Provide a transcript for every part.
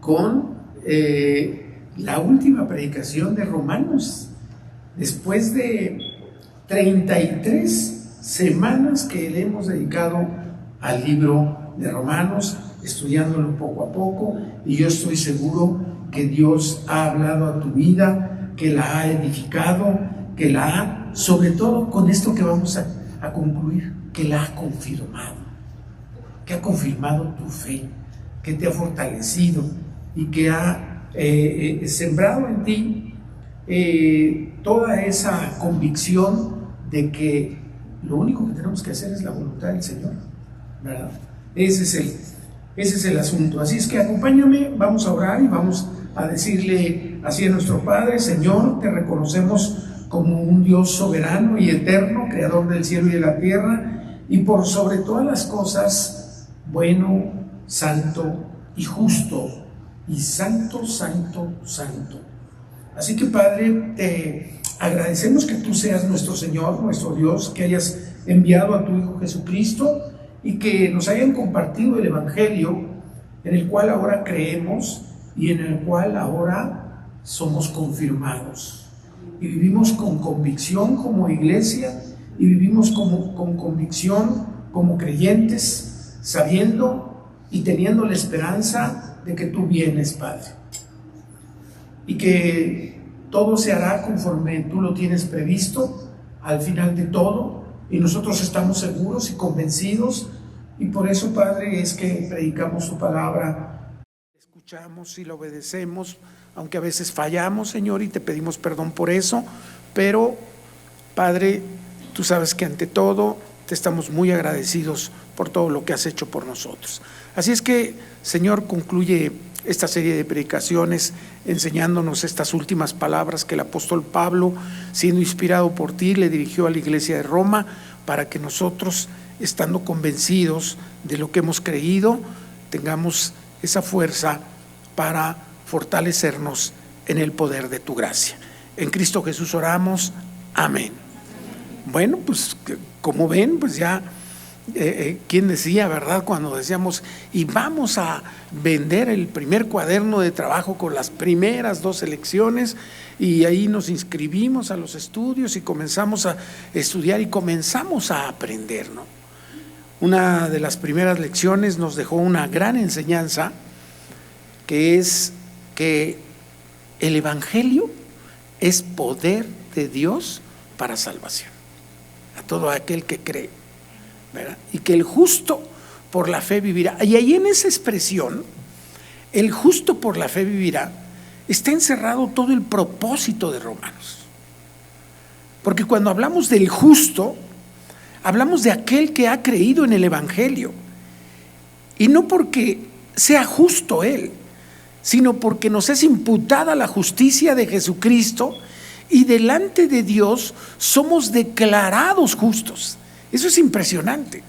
con la última predicación de Romanos. Después de 33 semanas que le hemos dedicado al libro de Romanos, estudiándolo poco a poco, y yo estoy seguro que Dios ha hablado a tu vida, que la ha edificado, que la ha, sobre todo con esto que vamos a concluir, que la ha confirmado, que ha confirmado tu fe, que te ha fortalecido y que ha sembrado en ti toda esa convicción de que lo único que tenemos que hacer es la voluntad del Señor, ¿verdad? Ese es el asunto. Así es que acompáñame, vamos a orar y vamos a decirle así a nuestro Padre: Señor, te reconocemos como un Dios soberano y eterno, creador del cielo y de la tierra, y por sobre todas las cosas, bueno, santo y justo, y santo, santo, santo. Así que, Padre, te agradecemos que tú seas nuestro Señor, nuestro Dios, que hayas enviado a tu Hijo Jesucristo y que nos hayan compartido el Evangelio, en el cual ahora creemos y en el cual ahora somos confirmados. Y vivimos con convicción como iglesia, y vivimos con convicción como creyentes, sabiendo y teniendo la esperanza de que tú vienes, Padre, y que todo se hará conforme tú lo tienes previsto al final de todo, y nosotros estamos seguros y convencidos, y por eso, Padre, es que predicamos tu palabra, escuchamos y la obedecemos, aunque a veces fallamos, Señor, y te pedimos perdón por eso, pero, Padre, tú sabes que ante todo te estamos muy agradecidos por todo lo que has hecho por nosotros. Así es que, Señor, concluye esta serie de predicaciones enseñándonos estas últimas palabras que el apóstol Pablo, siendo inspirado por ti, le dirigió a la iglesia de Roma, para que nosotros, estando convencidos de lo que hemos creído, tengamos esa fuerza para fortalecernos en el poder de tu gracia. En Cristo Jesús oramos. Amén. Bueno, pues como ven, pues ya, ¿quién decía, verdad? Cuando decíamos, y vamos a vender el primer cuaderno de trabajo con las primeras 2 lecciones, y ahí nos inscribimos a los estudios y comenzamos a estudiar y comenzamos a aprender, ¿no? Una de las primeras lecciones nos dejó una gran enseñanza, que es que el Evangelio es poder de Dios para salvación a todo aquel que cree, ¿verdad? Y que el justo por la fe vivirá. Y ahí en esa expresión, el justo por la fe vivirá, está encerrado todo el propósito de Romanos. Porque cuando hablamos del justo, hablamos de aquel que ha creído en el Evangelio, y no porque sea justo él, sino porque nos es imputada la justicia de Jesucristo, y delante de Dios somos declarados justos. Eso es impresionante,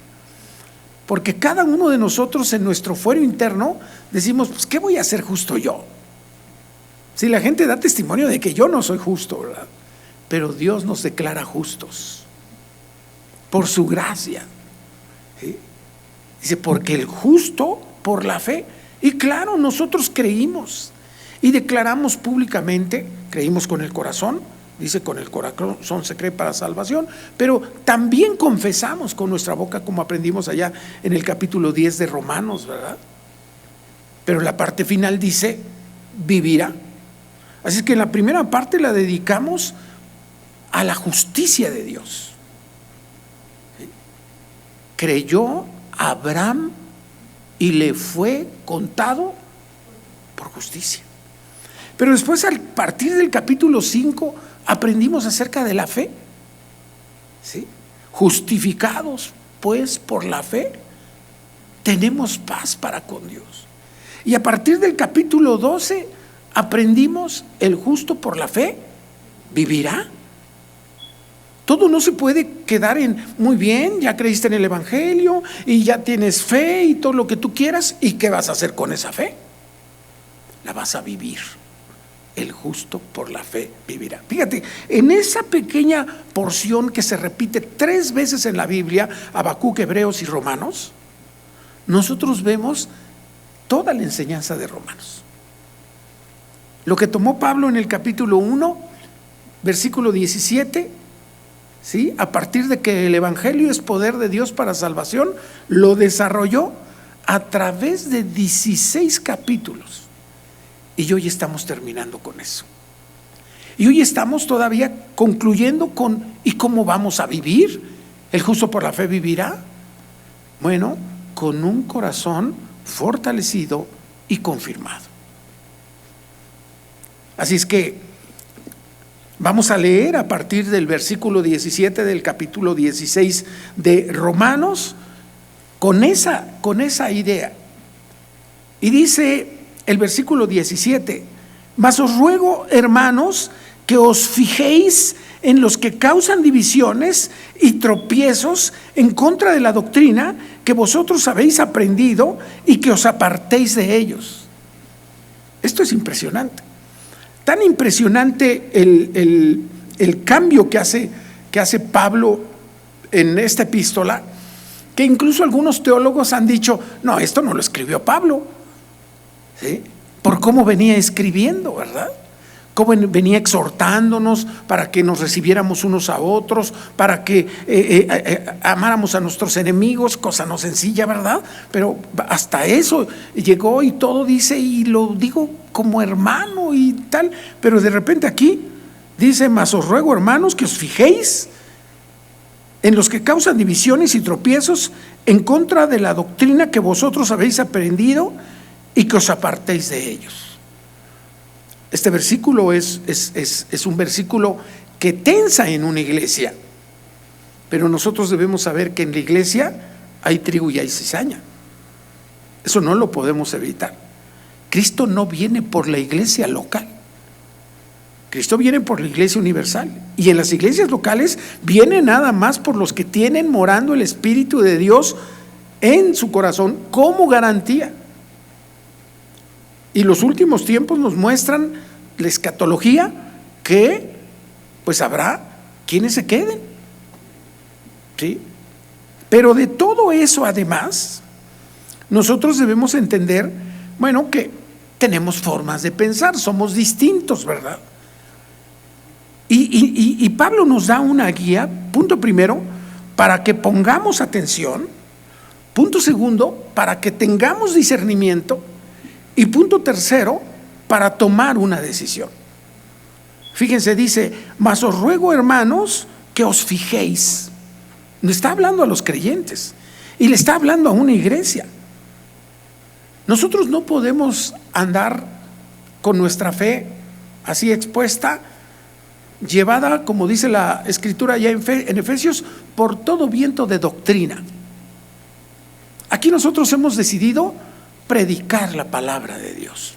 porque cada uno de nosotros en nuestro fuero interno decimos, pues, ¿qué voy a hacer justo yo? Si la gente da testimonio de que yo no soy justo, ¿verdad? Pero Dios nos declara justos por su gracia, ¿sí? Dice, porque el justo por la fe. Y claro, nosotros creímos y declaramos públicamente, creímos con el corazón, dice, con el corazón se cree para salvación, pero también confesamos con nuestra boca, como aprendimos allá en el capítulo 10 de Romanos, ¿verdad? Pero la parte final dice, vivirá. Así que la primera parte la dedicamos a la justicia de Dios. ¿Sí? Creyó Abraham y le fue contado por justicia. Pero después, al partir del capítulo 5, aprendimos acerca de la fe, ¿sí? Justificados pues por la fe, tenemos paz para con Dios. Y a partir del capítulo 12 aprendimos, el justo por la fe vivirá. Todo no se puede quedar en, muy bien, ya creíste en el Evangelio y ya tienes fe y todo lo que tú quieras, ¿y qué vas a hacer con esa fe? La vas a vivir. El justo por la fe vivirá. Fíjate, en esa pequeña porción que se repite 3 veces en la Biblia, Habacuc, Hebreos y Romanos, nosotros vemos toda la enseñanza de Romanos. Lo que tomó Pablo en el capítulo 1, versículo 17, ¿sí? A partir de que el Evangelio es poder de Dios para salvación, lo desarrolló a través de 16 capítulos. Y hoy estamos terminando con eso. Y hoy estamos todavía concluyendo con ¿y cómo vamos a vivir? ¿El justo por la fe vivirá? Bueno, con un corazón fortalecido y confirmado. Así es que vamos a leer a partir del versículo 17 del capítulo 16 de Romanos con esa idea. Y dice el versículo 17: mas os ruego, hermanos, que os fijéis en los que causan divisiones y tropiezos en contra de la doctrina que vosotros habéis aprendido y que os apartéis de ellos. Esto es impresionante. Tan impresionante el cambio que hace Pablo en esta epístola, que incluso algunos teólogos han dicho, no, esto no lo escribió Pablo, ¿sí? Por cómo venía escribiendo, ¿verdad? Cómo venía exhortándonos para que nos recibiéramos unos a otros, para que amáramos a nuestros enemigos, cosa no sencilla, ¿verdad? Pero hasta eso llegó y todo dice, y lo digo como hermano y tal, pero de repente aquí dice: mas os ruego, hermanos, que os fijéis en los que causan divisiones y tropiezos en contra de la doctrina que vosotros habéis aprendido y que os apartéis de ellos. Este versículo es un versículo que tensa en una iglesia, pero nosotros debemos saber que en la iglesia hay trigo y hay cizaña. Eso no lo podemos evitar. Cristo no viene por la iglesia local, Cristo viene por la iglesia universal, y en las iglesias locales viene nada más por los que tienen morando el Espíritu de Dios en su corazón como garantía. Y los últimos tiempos nos muestran la escatología, que pues habrá quienes se queden, ¿sí? Pero de todo eso, además, nosotros debemos entender, bueno, que tenemos formas de pensar, somos distintos, ¿verdad? Y Pablo nos da una guía, punto primero, para que pongamos atención, punto segundo, para que tengamos discernimiento, y punto tercero, para tomar una decisión. Fíjense, dice: mas os ruego, hermanos, que os fijéis. No está hablando a los creyentes, y le está hablando a una iglesia. Nosotros no podemos andar con nuestra fe así expuesta, llevada, como dice la Escritura ya en Efesios, por todo viento de doctrina. Aquí nosotros hemos decidido predicar la palabra de Dios,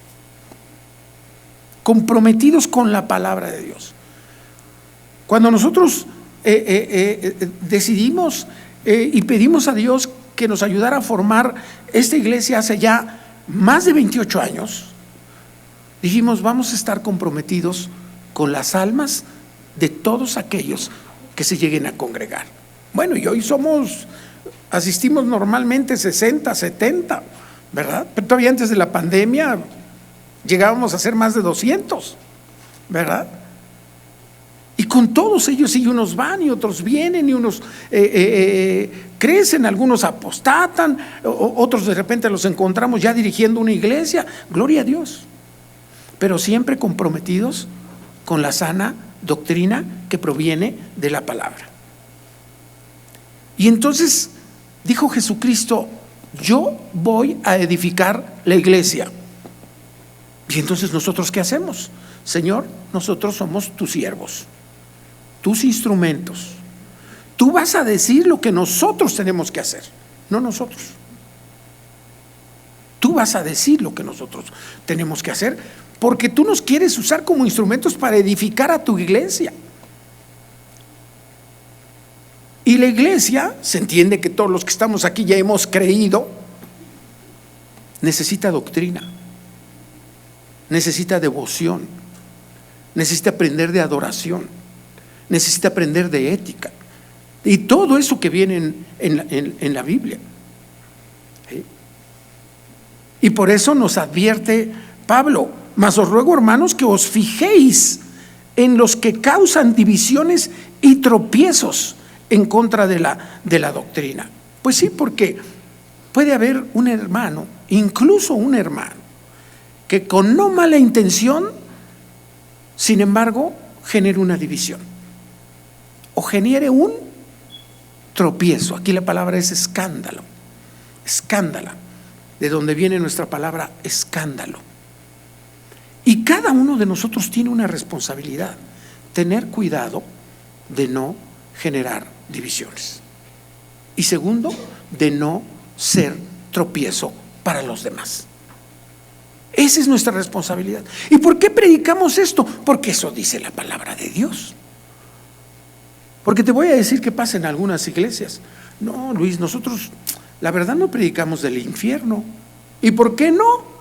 comprometidos con la palabra de Dios. Cuando nosotros decidimos y pedimos a Dios que nos ayudara a formar esta iglesia hace ya más de 28 años, dijimos: vamos a estar comprometidos con las almas de todos aquellos que se lleguen a congregar. Bueno, y hoy asistimos normalmente 60, 70, ¿verdad? Pero todavía antes de la pandemia llegábamos a ser más de 200, ¿verdad? Y con todos ellos, y unos van y otros vienen, y unos crecen, algunos apostatan, otros de repente los encontramos ya dirigiendo una iglesia, gloria a Dios, pero siempre comprometidos con la sana doctrina que proviene de la palabra. Y entonces dijo Jesucristo: yo voy a edificar la iglesia. Y entonces, ¿nosotros qué hacemos? Señor, nosotros somos tus siervos, tus instrumentos. Tú vas a decir lo que nosotros tenemos que hacer, no nosotros. Tú vas a decir lo que nosotros tenemos que hacer, porque tú nos quieres usar como instrumentos para edificar a tu iglesia. Y la iglesia, se entiende que todos los que estamos aquí ya hemos creído, necesita doctrina, necesita devoción, necesita aprender de adoración, necesita aprender de ética y todo eso que viene en la Biblia. ¿Sí? Y por eso nos advierte Pablo: Mas os ruego, hermanos, que os fijéis en los que causan divisiones y tropiezos en contra de la doctrina. Pues sí, porque puede haber un hermano, incluso un hermano, que con no mala intención, sin embargo, genere una división o genere un tropiezo. Aquí la palabra es escándalo, escándala, de donde viene nuestra palabra escándalo. Y cada uno de nosotros tiene una responsabilidad: tener cuidado de no generar divisiones. Y segundo, de no ser tropiezo para los demás. Esa es nuestra responsabilidad. ¿Y por qué predicamos esto? Porque eso dice la palabra de Dios. Porque te voy a decir qué pasa en algunas iglesias. No, Luis, nosotros la verdad no predicamos del infierno. ¿Y por qué no?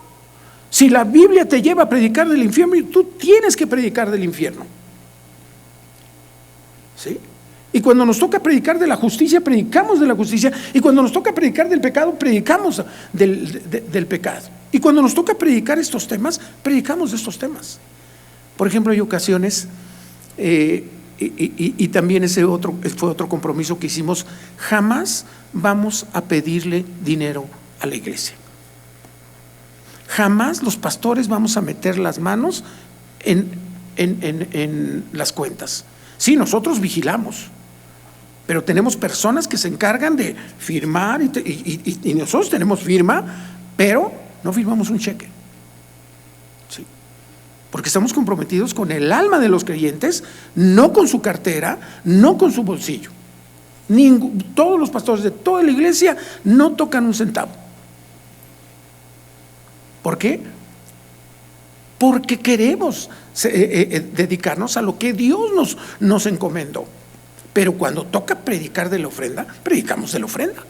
Si la Biblia te lleva a predicar del infierno, tú tienes que predicar del infierno. ¿Sí? Y cuando nos toca predicar de la justicia, predicamos de la justicia. Y cuando nos toca predicar del pecado, predicamos del pecado. Y cuando nos toca predicar estos temas, predicamos de estos temas. Por ejemplo, hay ocasiones, y también ese fue otro compromiso que hicimos: jamás vamos a pedirle dinero a la iglesia. Jamás los pastores vamos a meter las manos en las cuentas. Sí, nosotros vigilamos, pero tenemos personas que se encargan de firmar y nosotros tenemos firma, pero no firmamos un cheque. Sí, porque estamos comprometidos con el alma de los creyentes, no con su cartera, no con su bolsillo. Todos los pastores de toda la iglesia no tocan un centavo. ¿Por qué? Porque queremos dedicarnos a lo que Dios nos encomendó. Pero cuando toca predicar de la ofrenda, predicamos de la ofrenda.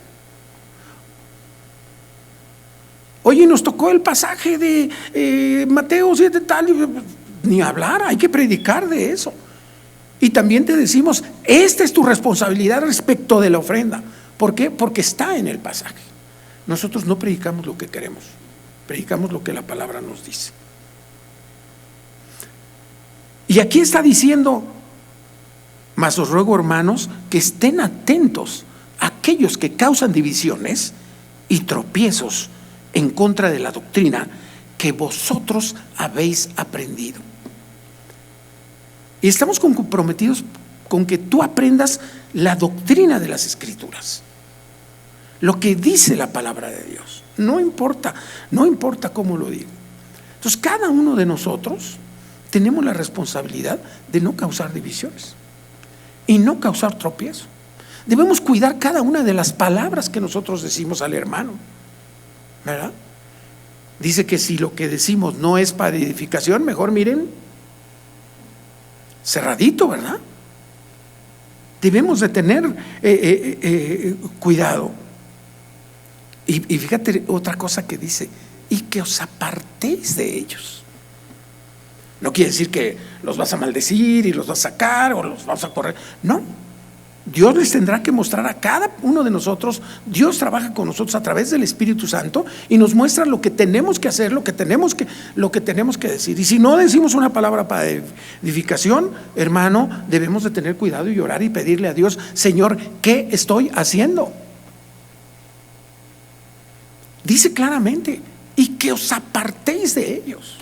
Oye, nos tocó el pasaje de Mateo 7 tal, ni hablar, hay que predicar de eso. Y también te decimos, esta es tu responsabilidad respecto de la ofrenda. ¿Por qué? Porque está en el pasaje. Nosotros no predicamos lo que queremos, predicamos lo que la palabra nos dice. Y aquí está diciendo: mas os ruego, hermanos, que estén atentos a aquellos que causan divisiones y tropiezos en contra de la doctrina que vosotros habéis aprendido. Y estamos comprometidos con que tú aprendas la doctrina de las Escrituras, lo que dice la palabra de Dios. No importa cómo lo digo. Entonces, cada uno de nosotros tenemos la responsabilidad de no causar divisiones y no causar tropiezo. Debemos cuidar cada una de las palabras que nosotros decimos al hermano, ¿verdad? Dice que si lo que decimos no es para edificación, mejor miren, cerradito, ¿verdad? Debemos de tener cuidado. Y fíjate otra cosa que dice: y que os apartéis de ellos. No quiere decir que los vas a maldecir y los vas a sacar o los vas a correr. No, Dios les tendrá que mostrar a cada uno de nosotros. Dios trabaja con nosotros a través del Espíritu Santo y nos muestra lo que tenemos que hacer, lo que tenemos que decir. Y si no decimos una palabra para edificación, hermano, debemos de tener cuidado y orar y pedirle a Dios: Señor, ¿qué estoy haciendo? Dice claramente: y que os apartéis de ellos.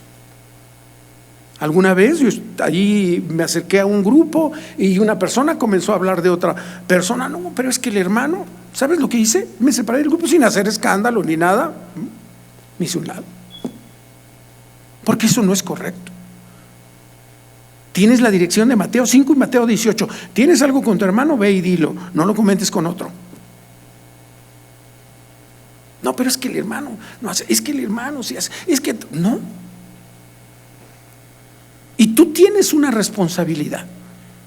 Alguna vez yo allí me acerqué a un grupo y una persona comenzó a hablar de otra persona. No, pero es que el hermano, ¿sabes lo que hice? Me separé del grupo sin hacer escándalo ni nada. Me hice un lado, porque eso no es correcto. Tienes la dirección de Mateo 5 y Mateo 18. Tienes algo con tu hermano, ve y dilo, no lo comentes con otro. No, pero es que el hermano no hace, es que el hermano sí hace, es que no. Y tú tienes una responsabilidad.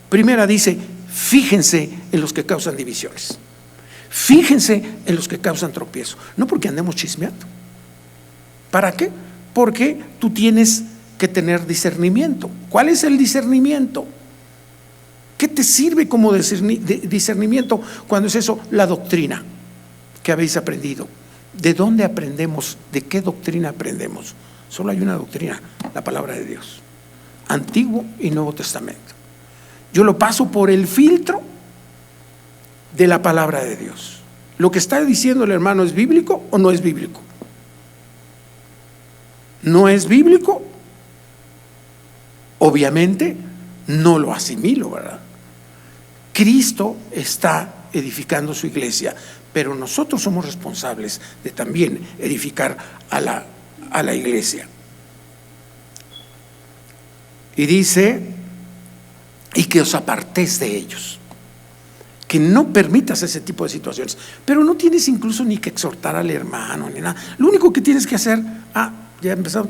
Primera dice: fíjense en los que causan divisiones, fíjense en los que causan tropiezo. No porque andemos chismeando. ¿Para qué? Porque tú tienes que tener discernimiento. ¿Cuál es el discernimiento? ¿Qué te sirve como discernimiento cuando es eso? La doctrina que habéis aprendido. ¿De dónde aprendemos? ¿De qué doctrina aprendemos? Solo hay una doctrina, la palabra de Dios, Antiguo y Nuevo Testamento. Yo lo paso por el filtro de la palabra de Dios. Lo que está diciendo el hermano, ¿es bíblico o no es bíblico? ¿No es bíblico? Obviamente no lo asimilo, ¿verdad? Cristo está edificando su iglesia, pero nosotros somos responsables de también edificar a la iglesia. Y dice, y que os apartéis de ellos, que no permitas ese tipo de situaciones, pero no tienes incluso ni que exhortar al hermano ni nada. Lo único que tienes que hacer, ya empezado,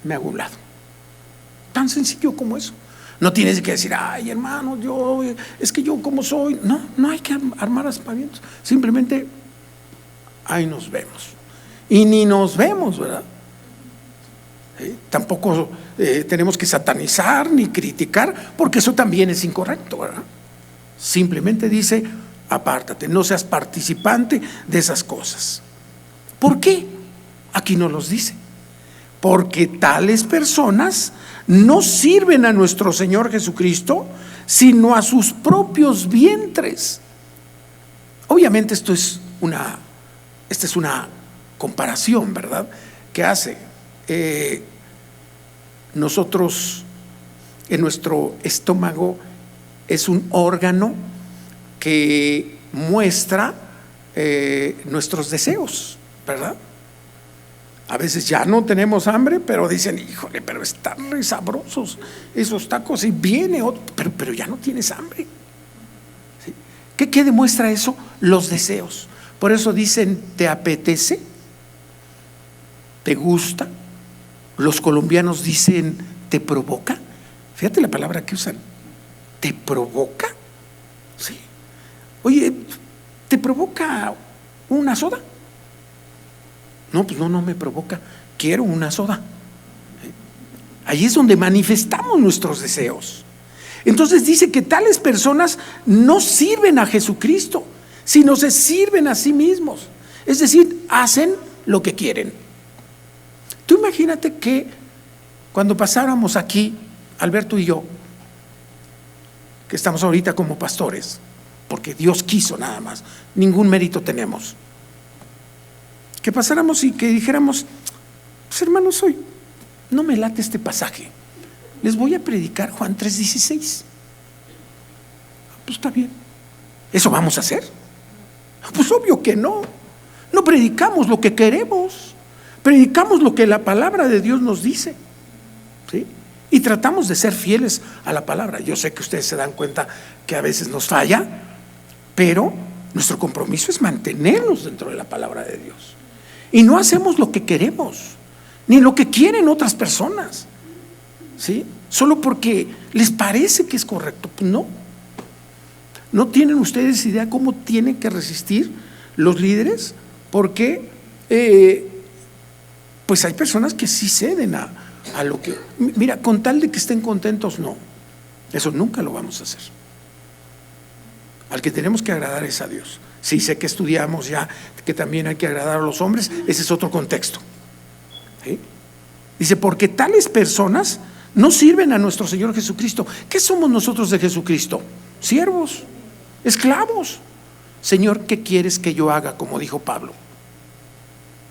me hago a un lado. Tan sencillo como eso. No tienes que decir, ay hermano, es que yo como soy. No hay que armar aspavientos. Simplemente ahí nos vemos. Y ni nos vemos, ¿verdad? Tampoco tenemos que satanizar ni criticar, porque eso también es incorrecto, ¿verdad? Simplemente dice, apártate, no seas participante de esas cosas. ¿Por qué? Aquí no los dice. Porque tales personas no sirven a nuestro Señor Jesucristo, sino a sus propios vientres. Obviamente esta es una comparación, ¿verdad?, que hace. Nosotros, en nuestro estómago, es un órgano que muestra nuestros deseos, ¿verdad? A veces ya no tenemos hambre, pero dicen, híjole, pero están re sabrosos esos tacos, y viene otro, pero ya no tienes hambre. ¿Sí? ¿Qué demuestra eso? Los deseos. Por eso dicen, ¿te apetece? ¿Te gusta? Los colombianos dicen, ¿te provoca? Fíjate la palabra que usan, ¿te provoca? Sí. Oye, ¿te provoca una soda? No, pues no me provoca, quiero una soda. Ahí es donde manifestamos nuestros deseos. Entonces dice que tales personas no sirven a Jesucristo, sino se sirven a sí mismos. Es decir, hacen lo que quieren. Tú imagínate que cuando pasáramos aquí, Alberto y yo, que estamos ahorita como pastores, porque Dios quiso nada más, ningún mérito tenemos, que pasáramos y que dijéramos, pues hermanos, hoy no me late este pasaje, les voy a predicar Juan 3:16. Pues está bien. ¿Eso vamos a hacer? Pues obvio que no. No predicamos lo que queremos, predicamos lo que la palabra de Dios nos dice, ¿sí? Y tratamos de ser fieles a la palabra. Yo sé que ustedes se dan cuenta que a veces nos falla, pero nuestro compromiso es mantenernos dentro de la palabra de Dios. Y no hacemos lo que queremos, ni lo que quieren otras personas, ¿sí? Solo porque les parece que es correcto. Pues no tienen ustedes idea cómo tienen que resistir los líderes, porque pues hay personas que sí ceden a lo que, mira, con tal de que estén contentos, no, eso nunca lo vamos a hacer. Al que tenemos que agradar es a Dios. Sí, sé que estudiamos ya que también hay que agradar a los hombres, ese es otro contexto, ¿sí? Dice, porque tales personas no sirven a nuestro Señor Jesucristo. ¿Qué somos nosotros de Jesucristo? Siervos, esclavos. Señor, ¿qué quieres que yo haga? Como dijo Pablo,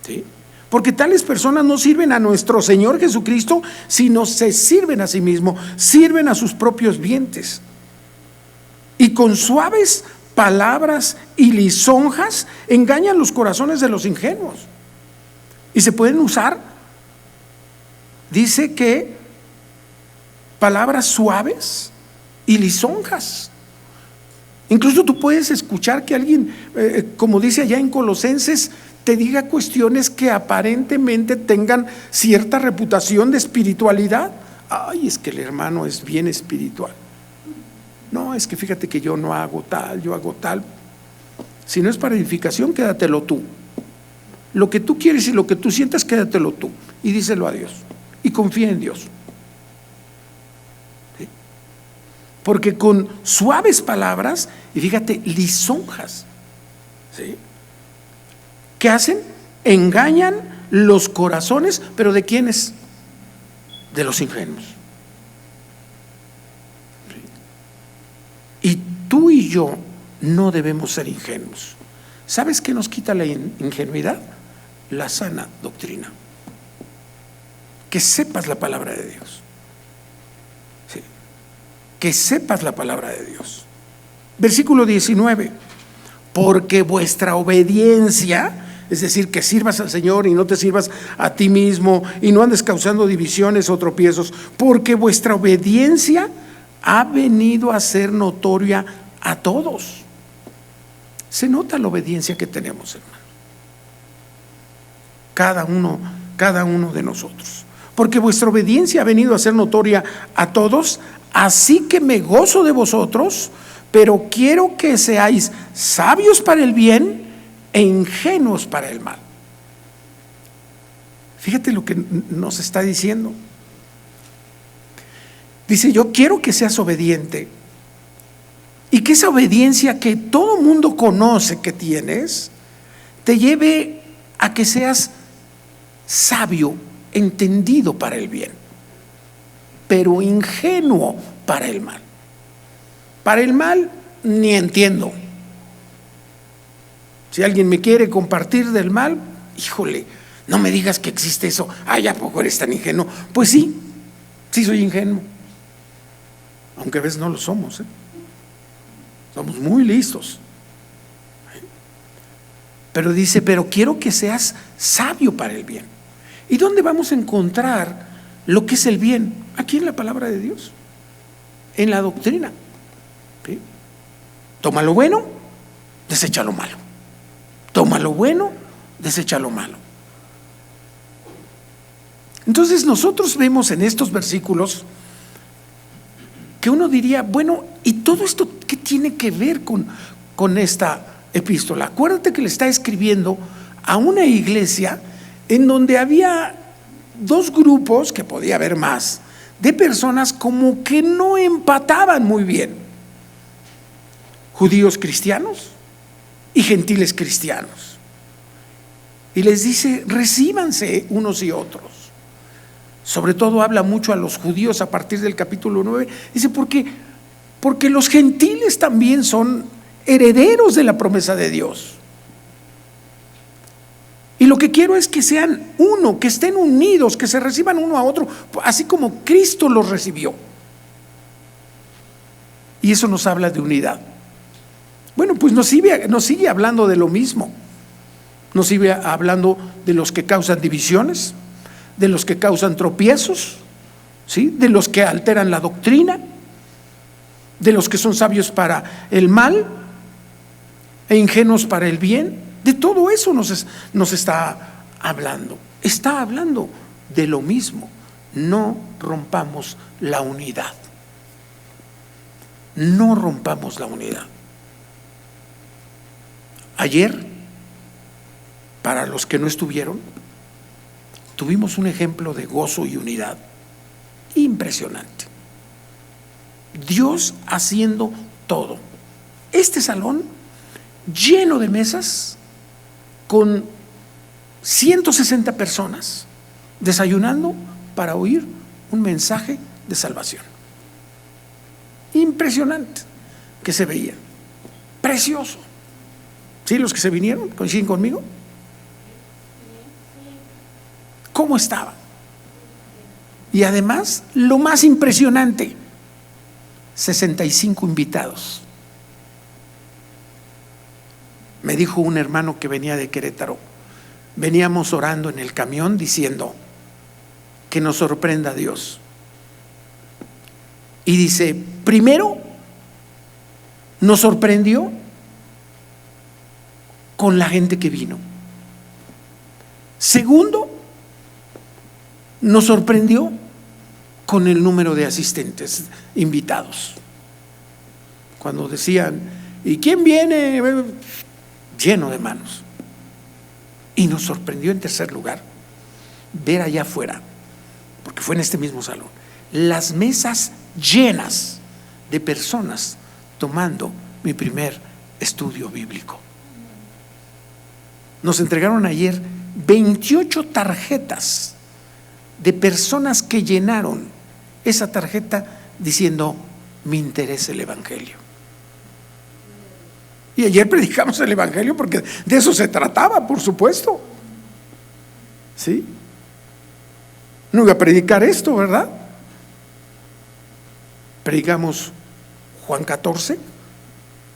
¿sí? Porque tales personas no sirven a nuestro Señor Jesucristo, sino se sirven a sí mismos, sirven a sus propios vientres. Y con suaves palabras y lisonjas engañan los corazones de los ingenuos. Y se pueden usar, dice que palabras suaves y lisonjas. Incluso tú puedes escuchar que alguien, como dice allá en Colosenses, te diga cuestiones que aparentemente tengan cierta reputación de espiritualidad. Ay, es que el hermano es bien espiritual. No, es que fíjate que yo no hago tal, yo hago tal. Si no es para edificación, quédatelo tú. Lo que tú quieres y lo que tú sientas, quédatelo tú. Y díselo a Dios. Y confía en Dios. ¿Sí? Porque con suaves palabras, y fíjate, lisonjas, ¿sí?, ¿qué hacen? Engañan los corazones, pero ¿de quiénes? De los ingenuos. Y tú y yo no debemos ser ingenuos. ¿Sabes qué nos quita la ingenuidad? La sana doctrina. Que sepas la palabra de Dios. Sí. Que sepas la palabra de Dios. Versículo 19. Porque vuestra obediencia, es decir, que sirvas al Señor y no te sirvas a ti mismo y no andes causando divisiones o tropiezos, porque vuestra obediencia ha venido a ser notoria a todos. Se nota la obediencia que tenemos, hermano. Cada uno de nosotros. Porque vuestra obediencia ha venido a ser notoria a todos, así que me gozo de vosotros, pero quiero que seáis sabios para el bien e ingenuos para el mal. Fíjate lo que nos está diciendo. Dice, yo quiero que seas obediente y que esa obediencia que todo mundo conoce que tienes, te lleve a que seas sabio, entendido para el bien, pero ingenuo para el mal. Para el mal ni entiendo. Si alguien me quiere compartir del mal, híjole, no me digas que existe eso. Ay, ¿a poco eres tan ingenuo? Pues sí, sí soy ingenuo. Aunque a veces no lo somos, ¿eh? Somos muy listos. Pero dice, pero quiero que seas sabio para el bien. ¿Y dónde vamos a encontrar lo que es el bien? Aquí en la palabra de Dios, en la doctrina. ¿Sí? Toma lo bueno, desecha lo malo. Toma lo bueno, desecha lo malo. Entonces nosotros vemos en estos versículos que uno diría, bueno, ¿y todo esto qué tiene que ver con esta epístola? Acuérdate que le está escribiendo a una iglesia en donde había dos grupos, que podía haber más, de personas como que no empataban muy bien. Judíos cristianos y gentiles cristianos. Y les dice, recíbanse unos y otros. Sobre todo habla mucho a los judíos a partir del capítulo 9. Dice, porque los gentiles también son herederos de la promesa de Dios. Y lo que quiero es que sean uno, que estén unidos, que se reciban uno a otro, así como Cristo los recibió. Y eso nos habla de unidad. Bueno, pues nos sigue hablando de lo mismo. Nos sigue hablando de los que causan divisiones, de los que causan tropiezos, ¿sí? De los que alteran la doctrina, de los que son sabios para el mal e ingenuos para el bien. De todo eso nos está hablando. Está hablando de lo mismo. No rompamos la unidad. No rompamos la unidad. Ayer, para los que no estuvieron, tuvimos un ejemplo de gozo y unidad impresionante. Dios haciendo todo. Este salón lleno de mesas con 160 personas desayunando para oír un mensaje de salvación. Impresionante que se veía. Precioso. ¿Sí? Los que se vinieron, ¿coinciden conmigo? ¿Cómo estaba? Y además, lo más impresionante, 65 invitados. Me dijo un hermano que venía de Querétaro, veníamos orando en el camión diciendo que nos sorprenda Dios. Y dice, primero, nos sorprendió con la gente que vino. Segundo, nos sorprendió con el número de asistentes invitados. Cuando decían, ¿y quién viene? Lleno de manos. Y nos sorprendió en tercer lugar ver allá afuera, porque fue en este mismo salón, las mesas llenas de personas tomando mi primer estudio bíblico. Nos entregaron ayer 28 tarjetas de personas que llenaron esa tarjeta diciendo: me interesa el Evangelio. Y ayer predicamos el Evangelio porque de eso se trataba, por supuesto. ¿Sí? No iba a predicar esto, ¿verdad? Predicamos Juan 14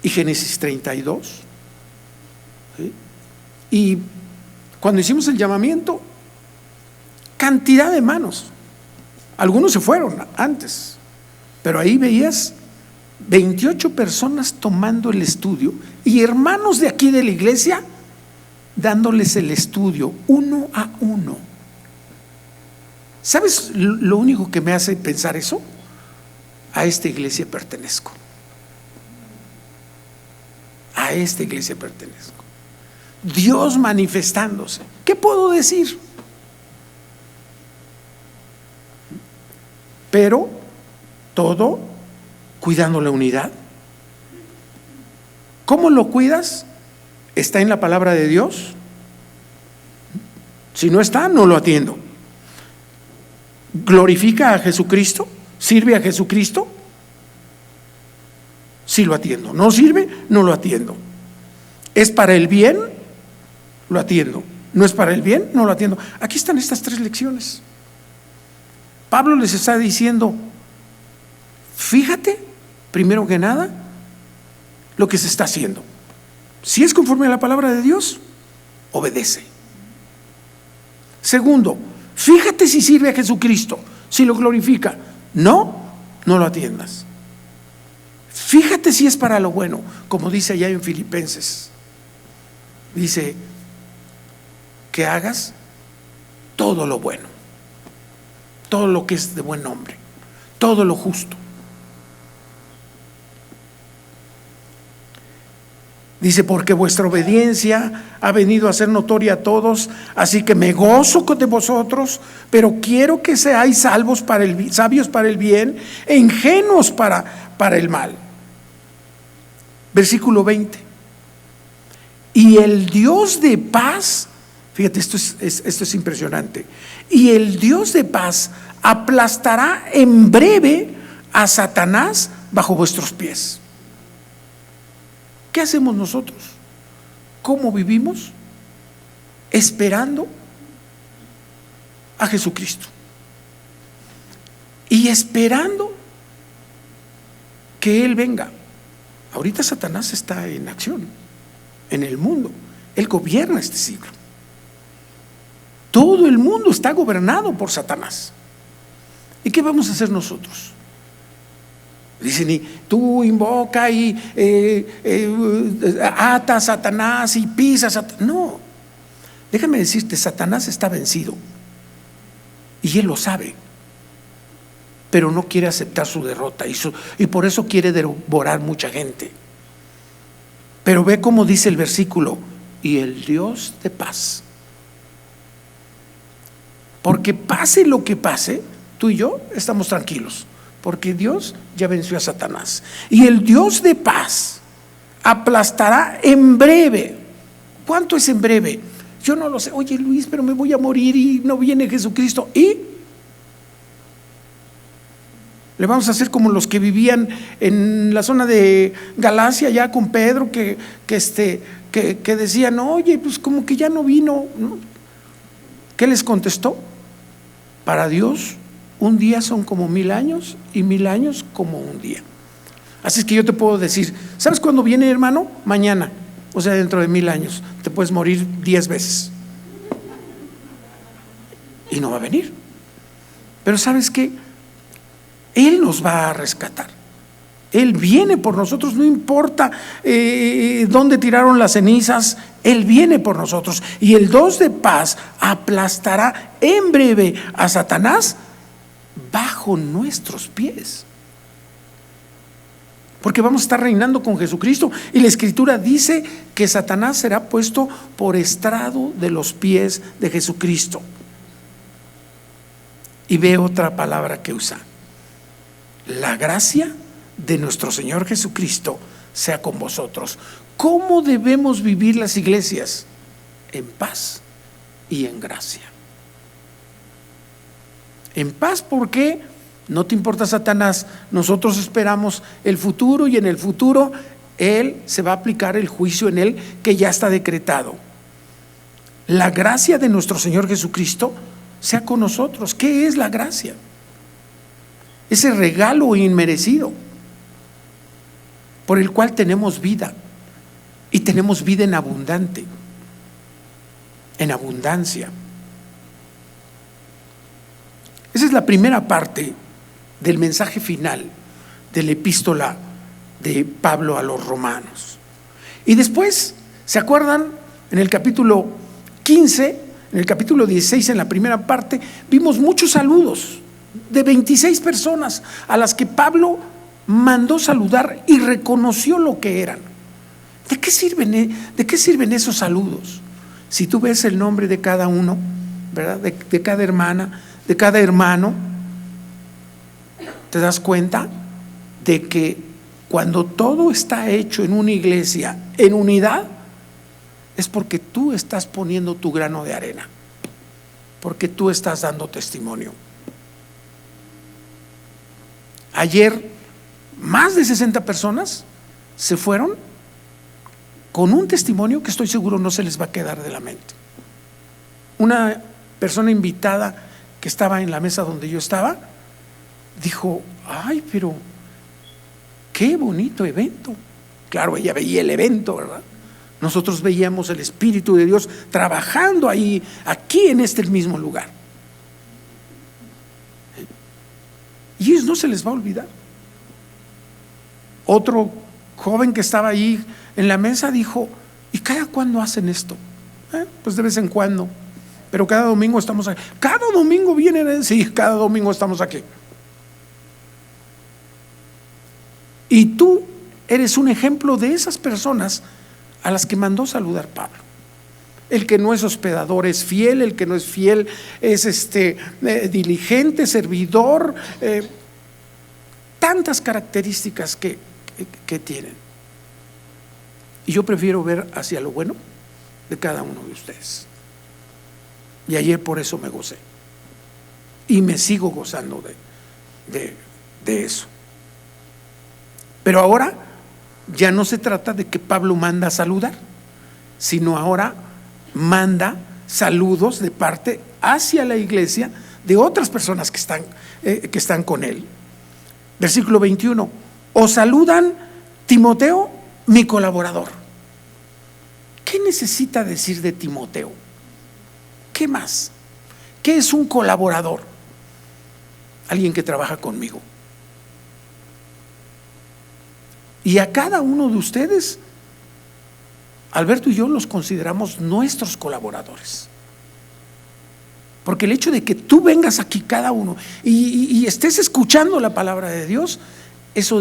y Génesis 32. ¿Sí? Y cuando hicimos el llamamiento, cantidad de manos. Algunos se fueron antes, pero ahí veías 28 personas tomando el estudio y hermanos de aquí de la iglesia dándoles el estudio uno a uno. ¿Sabes lo único que me hace pensar eso? A esta iglesia pertenezco. A esta iglesia pertenezco. Dios manifestándose. ¿Qué puedo decir? Pero todo cuidando la unidad. ¿Cómo lo cuidas? ¿Está en la palabra de Dios? Si no está, no lo atiendo. ¿Glorifica a Jesucristo? ¿Sirve a Jesucristo? Sí lo atiendo. ¿No sirve? No lo atiendo. ¿Es para el bien? Lo atiendo. ¿No es para el bien? No lo atiendo. Aquí están estas 3 lecciones. Pablo les está diciendo: fíjate, primero que nada, lo que se está haciendo. Si es conforme a la palabra de Dios, obedece. Segundo, fíjate si sirve a Jesucristo, si lo glorifica. No, no lo atiendas. Fíjate si es para lo bueno, como dice allá en Filipenses. Dice que hagas todo lo bueno, todo lo que es de buen nombre, todo lo justo. Dice: porque vuestra obediencia ha venido a ser notoria a todos, así que me gozo de vosotros, pero quiero que seáis sabios para el bien e ingenuos para el mal. Versículo 20. Y el Dios de paz, fíjate, esto es impresionante. Y el Dios de paz aplastará en breve a Satanás bajo vuestros pies. ¿Qué hacemos nosotros? ¿Cómo vivimos? Esperando a Jesucristo y esperando que Él venga. Ahorita Satanás está en acción en el mundo. Él gobierna este siglo. Todo el mundo está gobernado por Satanás. ¿Y qué vamos a hacer nosotros? Dicen: y tú invoca y ata a Satanás y pisa a Satanás. No, déjame decirte, Satanás está vencido y él lo sabe, pero no quiere aceptar su derrota y por eso quiere devorar mucha gente. Pero ve cómo dice el versículo: y el Dios de paz. Porque pase lo que pase, tú y yo estamos tranquilos, porque Dios ya venció a Satanás. Y el Dios de paz aplastará en breve. ¿Cuánto es en breve? Yo no lo sé. Oye, Luis, pero me voy a morir y no viene Jesucristo. ¿Y? Le vamos a hacer como los que vivían en la zona de Galacia, ya con Pedro, que decían: oye, pues como que ya no vino, ¿no? ¿Qué les contestó? Para Dios, un día son como 1000 años y 1000 años como un día. Así es que yo te puedo decir: ¿sabes cuándo viene, hermano? Mañana. O sea, dentro de 1000 años te puedes morir 10 veces y no va a venir. Pero ¿sabes qué? Él nos va a rescatar. Él viene por nosotros, no importa dónde tiraron las cenizas, Él viene por nosotros. Y el Dios de paz aplastará en breve a Satanás bajo nuestros pies. Porque vamos a estar reinando con Jesucristo. Y la Escritura dice que Satanás será puesto por estrado de los pies de Jesucristo. Y ve otra palabra que usa: la gracia de nuestro Señor Jesucristo sea con vosotros. ¿Cómo debemos vivir las iglesias? En paz y en gracia. En paz, porque no te importa, Satanás, nosotros esperamos el futuro y en el futuro Él se va a aplicar el juicio en Él que ya está decretado. La gracia de nuestro Señor Jesucristo sea con nosotros. ¿Qué es la gracia? Ese regalo inmerecido por el cual tenemos vida, y tenemos vida en abundancia. Esa es la primera parte del mensaje final de la epístola de Pablo a los romanos. Y después, ¿se acuerdan? En el capítulo 15, en el capítulo 16, en la primera parte, vimos muchos saludos de 26 personas a las que Pablo mandó saludar y reconoció lo que eran. ¿De qué sirven esos saludos? Si tú ves el nombre de cada uno, ¿verdad? De cada hermana, de cada hermano, te das cuenta de que cuando todo está hecho en una iglesia, en unidad, es porque tú estás poniendo tu grano de arena, porque tú estás dando testimonio. Ayer, más de 60 personas se fueron con un testimonio que estoy seguro no se les va a quedar de la mente. Una persona invitada que estaba en la mesa donde yo estaba, dijo: ay, pero qué bonito evento. Claro, ella veía el evento, ¿verdad? Nosotros veíamos el Espíritu de Dios trabajando ahí, aquí en este mismo lugar. Y ellos no se les va a olvidar. Otro joven que estaba ahí en la mesa dijo: ¿y cada cuándo hacen esto? Pues de vez en cuando, pero cada domingo estamos aquí. Cada domingo vienen, sí, cada domingo estamos aquí. Y tú eres un ejemplo de esas personas a las que mandó saludar Pablo. El que no es hospedador es fiel, el que no es fiel es diligente, servidor, tantas características que tienen. Y yo prefiero ver hacia lo bueno de cada uno de ustedes. Y ayer por eso me gocé. Y me sigo gozando de eso. Pero ahora ya no se trata de que Pablo manda a saludar, sino ahora manda saludos de parte hacia la iglesia de otras personas que están con él. Versículo 21: os saludan Timoteo, mi colaborador. ¿Qué necesita decir de Timoteo? ¿Qué más? ¿Qué es un colaborador? Alguien que trabaja conmigo. Y a cada uno de ustedes, Alberto y yo los consideramos nuestros colaboradores. Porque el hecho de que tú vengas aquí cada uno y estés escuchando la palabra de Dios, eso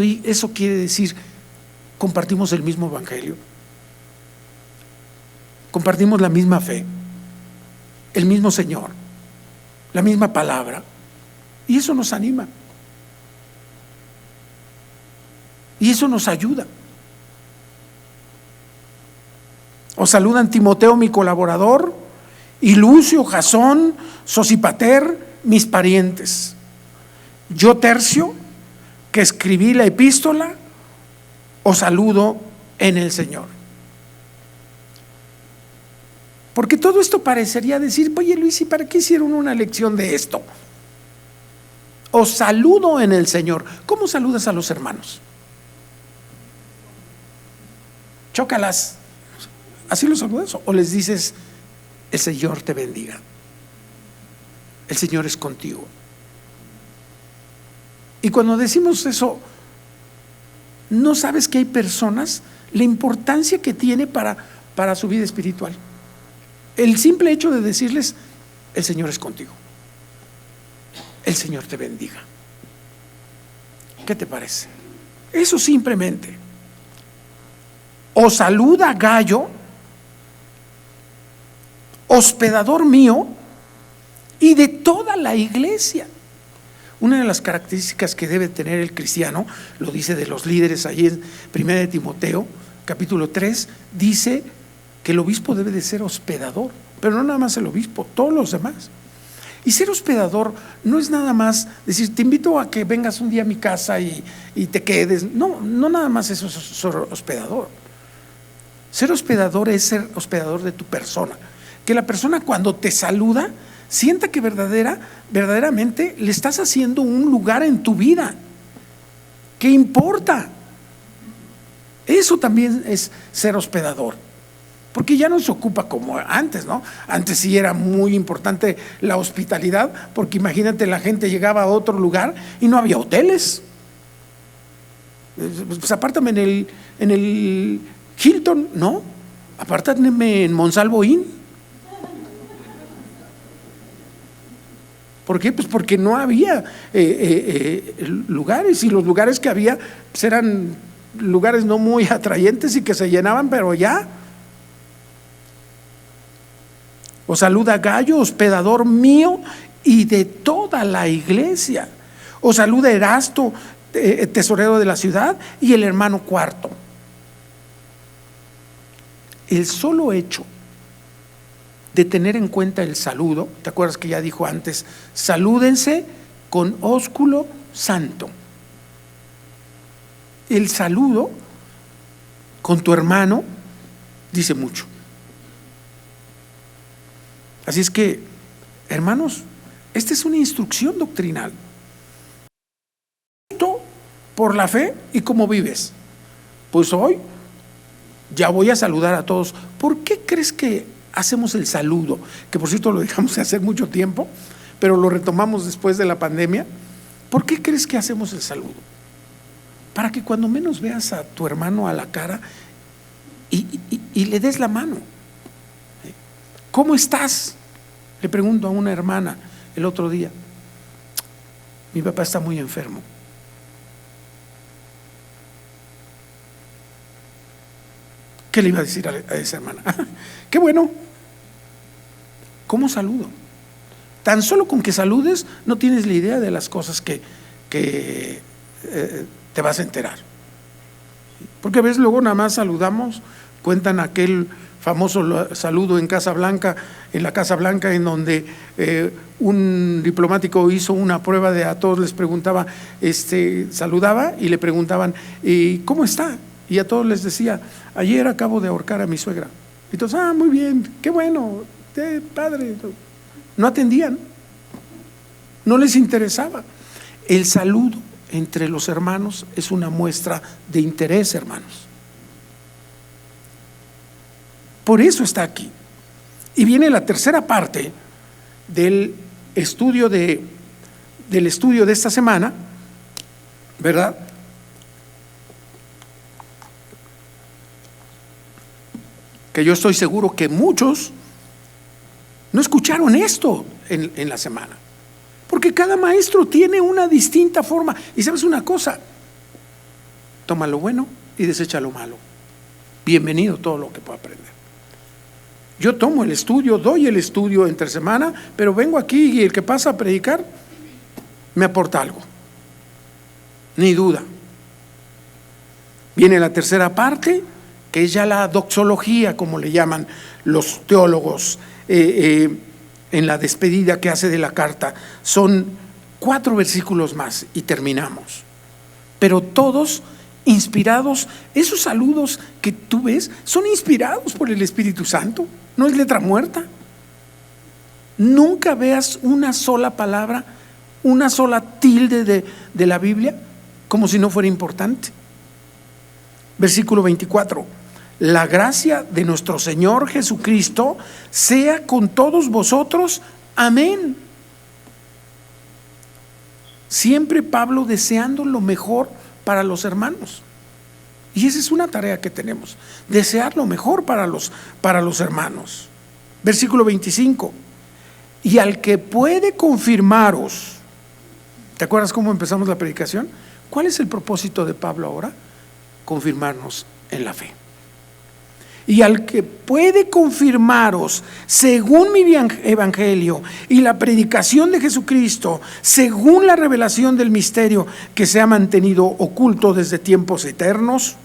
quiere decir, compartimos el mismo evangelio, compartimos la misma fe, el mismo Señor, la misma palabra, y eso nos anima. Y eso nos ayuda. Os saludan Timoteo, mi colaborador, y Lucio, Jasón, Sosipater, mis parientes. Yo, Tercio, que escribí la epístola, os saludo en el Señor. Porque todo esto parecería decir: oye, Luis, ¿y para qué hicieron una lección de esto? Os saludo en el Señor. ¿Cómo saludas a los hermanos? Chócalas, ¿así los saludas? ¿O les dices: el Señor te bendiga, el Señor es contigo? Y cuando decimos eso, ¿no sabes que hay personas la importancia que tiene para su vida espiritual? El simple hecho de decirles: el Señor es contigo, el Señor te bendiga. ¿Qué te parece? Eso simplemente. Os saluda Gayo, hospedador mío y de toda la iglesia. Una de las características que debe tener el cristiano, lo dice de los líderes ahí en 1 de Timoteo, capítulo 3, dice que el obispo debe de ser hospedador. pero no nada más el obispo, todos los demás. Y ser hospedador no es nada más decir, te invito a que vengas un día a mi casa y te quedes. No, no nada más eso es ser hospedador. Ser hospedador es ser hospedador de tu persona. Que la persona cuando te saluda sienta que verdaderamente le estás haciendo un lugar en tu vida. ¿Qué importa? Eso también es ser hospedador. Porque ya no se ocupa como antes, ¿no? Antes sí era muy importante la hospitalidad, porque imagínate, la gente llegaba a otro lugar y no había hoteles. Pues apártame en el Hilton, ¿no? Apártame en Monsalvo Inn. ¿Por qué? Pues porque no había lugares, y los lugares que había pues eran lugares no muy atrayentes y que se llenaban, pero ya. Os saluda Gayo, hospedador mío y de toda la iglesia. Os saluda Erasto, tesorero de la ciudad, y el hermano Cuarto. El solo hecho de tener en cuenta el saludo, ¿te acuerdas que ya dijo antes? Salúdense con ósculo santo. El saludo con tu hermano dice mucho. Así es que, hermanos, esta es una instrucción doctrinal. Por la fe y cómo vives. Pues hoy ya voy a saludar a todos. ¿Por qué crees que hacemos el saludo? Que por cierto lo dejamos de hacer mucho tiempo, pero lo retomamos después de la pandemia. ¿Por qué crees que hacemos el saludo? Para que cuando menos veas a tu hermano a la cara y le des la mano. ¿Cómo estás? Le pregunto a una hermana el otro día. Mi papá está muy enfermo. ¿Qué le iba a decir a esa hermana? ¡Qué bueno! ¿Cómo saludo? Tan solo con que saludes no tienes la idea de las cosas que te vas a enterar. Porque a veces luego nada más saludamos, cuentan aquel famoso saludo en la Casa Blanca, en donde un diplomático hizo una prueba a todos les preguntaba, saludaba y le preguntaban, ¿cómo está? Y a todos les decía, ayer acabo de ahorcar a mi suegra. Y todos, muy bien, qué bueno, padre. No atendían, no les interesaba. El saludo entre los hermanos es una muestra de interés, hermanos. Por eso está aquí. Y viene la tercera parte del estudio de esta semana, ¿verdad? Que yo estoy seguro que muchos no escucharon esto en la semana, porque cada maestro tiene una distinta forma. Y sabes una cosa, toma lo bueno y desecha lo malo. Bienvenido todo lo que pueda aprender. Yo tomo el estudio, doy el estudio entre semana, pero vengo aquí y el que pasa a predicar me aporta algo, ni duda. Viene la tercera parte, que es ya la doxología, como le llaman los teólogos, en la despedida que hace de la carta. Son 4 versículos más y terminamos. Pero todos inspirados, esos saludos que tú ves son inspirados por el Espíritu Santo, no es letra muerta. Nunca veas una sola palabra, una sola tilde de la Biblia como si no fuera importante. Versículo 24: la gracia de nuestro Señor Jesucristo sea con todos vosotros. Amén. Siempre Pablo deseando lo mejor para los hermanos. Y esa es una tarea que tenemos, desear lo mejor para los hermanos. Versículo 25: y al que puede confirmaros. ¿Te acuerdas cómo empezamos la predicación? ¿Cuál es el propósito de Pablo ahora? Confirmarnos en la fe. Y al que puede confirmaros según mi evangelio y la predicación de Jesucristo, según la revelación del misterio que se ha mantenido oculto desde tiempos eternos,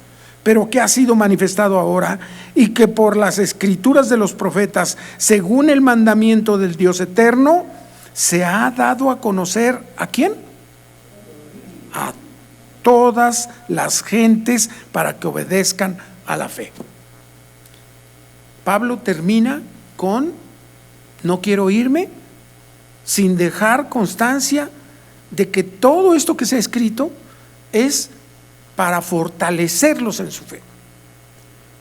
pero que ha sido manifestado ahora, y que por las escrituras de los profetas, según el mandamiento del Dios eterno, se ha dado a conocer ¿a quién? A todas las gentes, para que obedezcan a la fe. Pablo termina con: no quiero irme sin dejar constancia de que todo esto que se ha escrito es para fortalecerlos en su fe,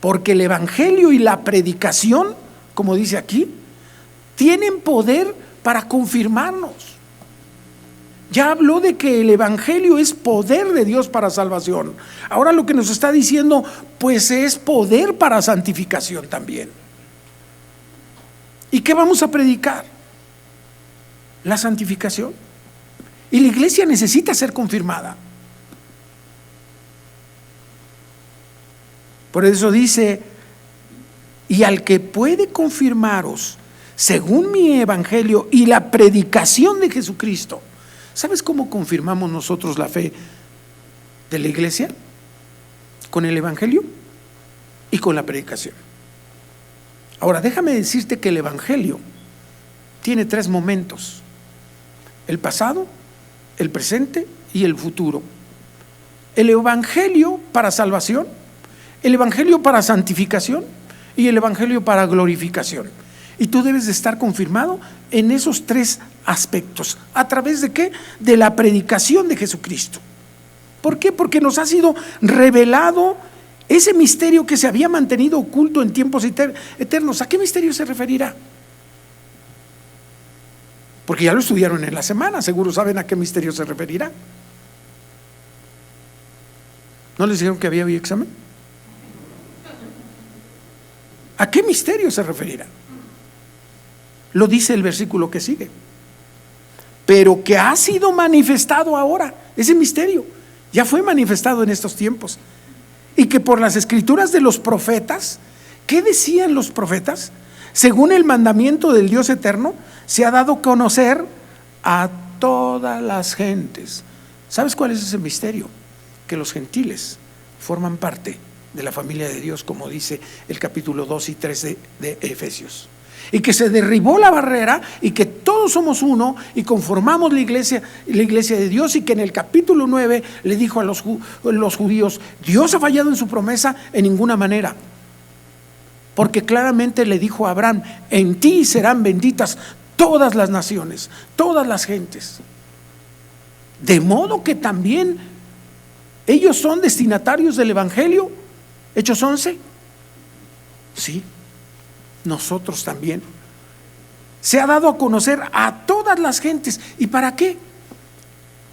porque el evangelio y la predicación, como dice aquí, tienen poder para confirmarnos. Ya habló de que el evangelio es poder de Dios para salvación. Ahora lo que nos está diciendo, pues es poder para santificación también. ¿Y qué vamos a predicar? La santificación. Y la iglesia necesita ser confirmada. Por eso dice: y al que puede confirmaros según mi evangelio y la predicación de Jesucristo. ¿Sabes cómo confirmamos nosotros la fe de la iglesia? Con el evangelio y con la predicación. Ahora, déjame decirte que el evangelio tiene 3 momentos: el pasado, el presente y el futuro. El evangelio para salvación, el evangelio para santificación y el evangelio para glorificación. Y tú debes de estar confirmado en esos 3 aspectos. ¿A través de qué? De la predicación de Jesucristo. ¿Por qué? Porque nos ha sido revelado ese misterio que se había mantenido oculto en tiempos eternos. ¿A qué misterio se referirá? Porque ya lo estudiaron en la semana, seguro saben a qué misterio se referirá. ¿No les dijeron que había hoy examen? ¿A qué misterio se referirá? Lo dice el versículo que sigue. Pero que ha sido manifestado ahora, ese misterio ya fue manifestado en estos tiempos. Y que por las escrituras de los profetas, ¿qué decían los profetas? Según el mandamiento del Dios eterno, se ha dado a conocer a todas las gentes. ¿Sabes cuál es ese misterio? Que los gentiles forman parte de la familia de Dios, como dice el capítulo 2 y 3 de Efesios. Y que se derribó la barrera y que todos somos uno y conformamos la iglesia de Dios, y que en el capítulo 9 le dijo a los judíos: Dios ha fallado en su promesa en ninguna manera, porque claramente le dijo a Abraham: en ti serán benditas todas las naciones, todas las gentes. De modo que también ellos son destinatarios del evangelio. Hechos 11. Sí, nosotros también. Se ha dado a conocer a todas las gentes. ¿Y para qué?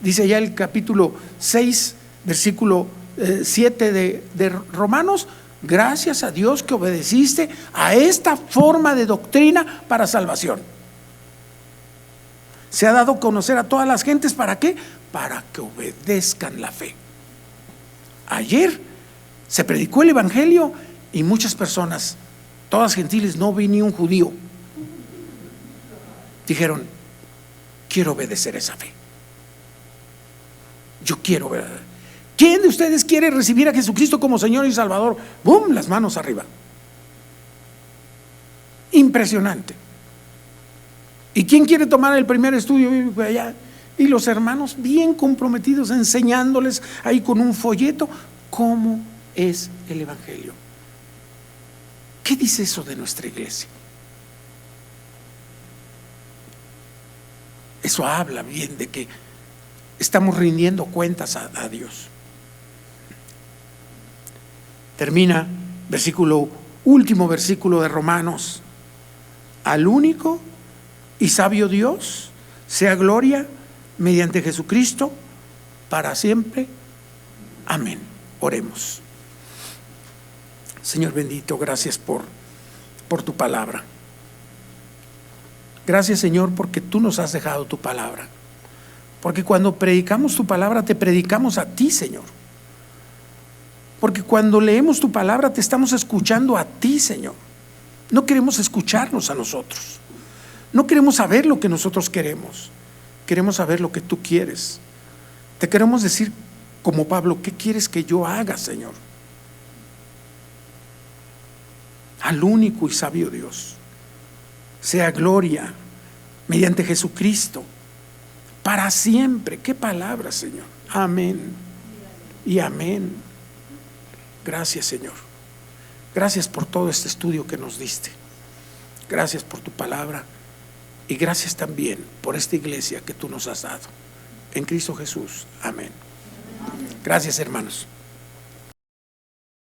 Dice ya el capítulo 6, versículo 7 de Romanos: gracias a Dios que obedeciste a esta forma de doctrina para salvación. Se ha dado a conocer a todas las gentes. ¿Para qué? Para que obedezcan la fe. Ayer se predicó el evangelio y muchas personas, todas gentiles, no vi ni un judío, dijeron: quiero obedecer esa fe. Yo quiero ver. ¿Quién de ustedes quiere recibir a Jesucristo como Señor y Salvador? ¡Bum! Las manos arriba. Impresionante. ¿Y quién quiere tomar el primer estudio bíblico allá? Y los hermanos bien comprometidos, enseñándoles ahí con un folleto cómo es el evangelio. ¿Qué dice eso de nuestra iglesia? Eso habla bien de que estamos rindiendo cuentas a Dios. Termina último versículo de Romanos: al único y sabio Dios sea gloria mediante Jesucristo para siempre. Amén. Oremos. Señor bendito, gracias por tu palabra. Gracias, Señor, porque tú nos has dejado tu palabra. Porque cuando predicamos tu palabra, te predicamos a ti, Señor. Porque cuando leemos tu palabra, te estamos escuchando a ti, Señor. No queremos escucharnos a nosotros. No queremos saber lo que nosotros queremos. Queremos saber lo que tú quieres. Te queremos decir, como Pablo: ¿qué quieres que yo haga, Señor? al único y sabio Dios, sea gloria mediante Jesucristo para siempre. Qué palabra, Señor. Amén y amén. Gracias, Señor. Gracias por todo este estudio que nos diste. Gracias por tu palabra y gracias también por esta iglesia que tú nos has dado. En Cristo Jesús. Amén. Gracias, hermanos.